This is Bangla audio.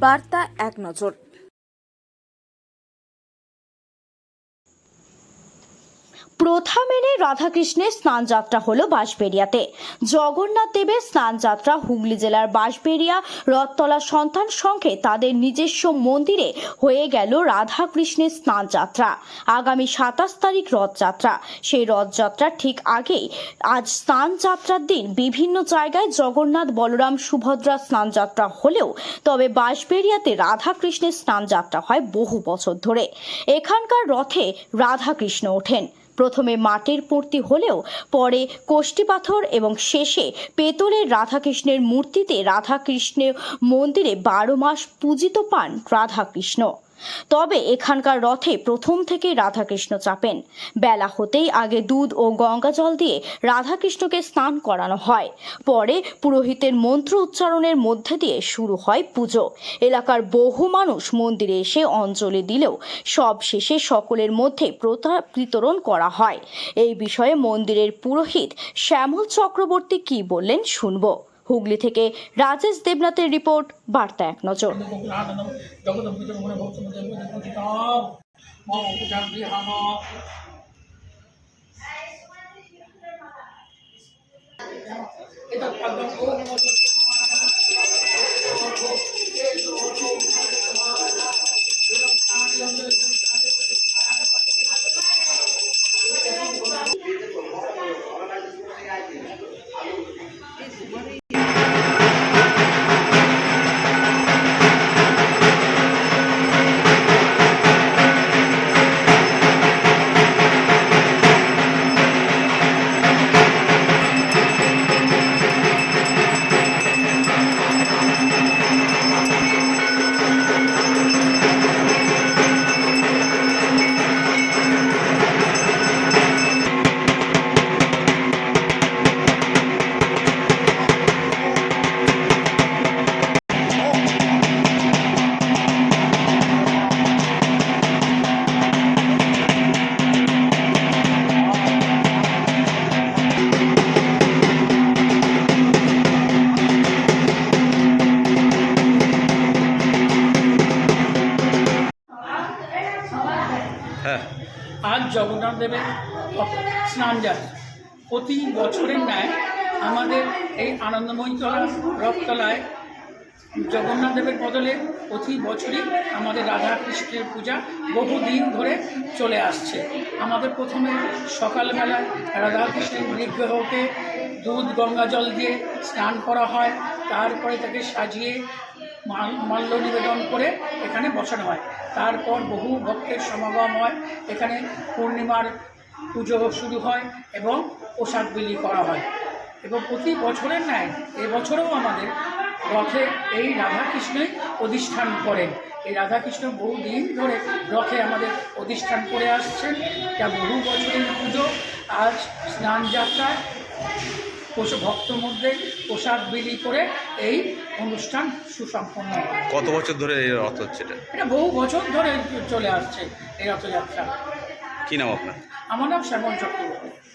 বার্তা এক নজর। প্রথা মেনে রাধাকৃষ্ণের স্নানযাত্রা হলো বাঁশবেড়িয়াতে। জগন্নাথ দেবের স্নানযাত্রা হুগলি জেলার বাঁশবেড়িয়া রথতলা সন্তান সংঘে তাদের নিজস্ব মন্দিরে হয়ে গেল রাধাকৃষ্ণের স্নানযাত্রা। আগামী 27 তারিখ রথযাত্রা। সেই রথযাত্রার ঠিক আগেই আজ স্নানযাত্রার দিন বিভিন্ন জায়গায় জগন্নাথ বলরাম সুভদ্রা স্নানযাত্রা হলেও তবে বাঁশবেড়িয়াতে রাধাকৃষ্ণের স্নানযাত্রা হয় বহু বছর ধরে। এখানকার রথে রাধাকৃষ্ণ ওঠেন। প্রথমে মাটির মূর্তি হলেও পরে কোষ্ঠী পাথর এবং শেষে পেতলের রাধাকৃষ্ণের মূর্তিতে রাধাকৃষ্ণের মন্দিরে 12 মাস পূজিত পান রাধাকৃষ্ণ। তবে এখানকার রথে প্রথম থেকেই রাধাকৃষ্ণ চাপেন। বেলা হতেই আগে দুধ ও গঙ্গা জল দিয়ে রাধাকৃষ্ণকে স্নান করানো হয়। পরে পুরোহিতের মন্ত্র উচ্চারণের মধ্যে দিয়ে শুরু হয় পুজো। এলাকার বহু মানুষ মন্দিরে এসে অঞ্জলি দিলেও সব শেষে সকলের মধ্যে প্রসাদ বিতরণ করা হয়। এই বিষয়ে মন্দিরের পুরোহিত শ্যামল চক্রবর্তী কি বললেন শুনবো। হুগলি থেকে রাজেশ দেবনাথের রিপোর্ট, বার্তা এক নজর। আজ জগন্নাথ দেবের স্নানযাত্রা। প্রতি বছরের ন্যায় আমাদের এই আনন্দময়ীতলা রথতলায় জগন্নাথ দেবের বদলে প্রতি বছরই আমাদের রাধাকৃষ্ণের পূজা বহুদিন ধরে চলে আসছে। আমাদের প্রথমে সকালবেলায় রাধাকৃষ্ণের বিগ্রহকে দুধ গঙ্গা জল দিয়ে স্নান করা হয়। তারপরে তাকে সাজিয়ে মাল্য নিবেদন করে এখানে বসানো হয়। তারপর বহু ভক্তের সমাগম হয়। এখানে পূর্ণিমার পুজো শুরু হয় এবং প্রসাদ বিলি করা হয়। এবং প্রতি বছরের ন্যায় এবছরেও আমাদের রথে এই রাধাকৃষ্ণই অধিষ্ঠান করেন। এই রাধাকৃষ্ণ বহুদিন ধরে রথে আমাদের অধিষ্ঠান করে আসছেন। যা বহু বছরের পুজো আজ স্নানযাত্রায় ভক্তর মধ্যে প্রসাদ বিলি করে এই অনুষ্ঠান সুসম্পন্ন হয়। কত বছর ধরে এই রথ হচ্ছে? এটা বহু বছর ধরে চলে আসছে এই রথযাত্রা। কি নাম আপনার? আমার নাম শ্যামল চক্রবর্তী।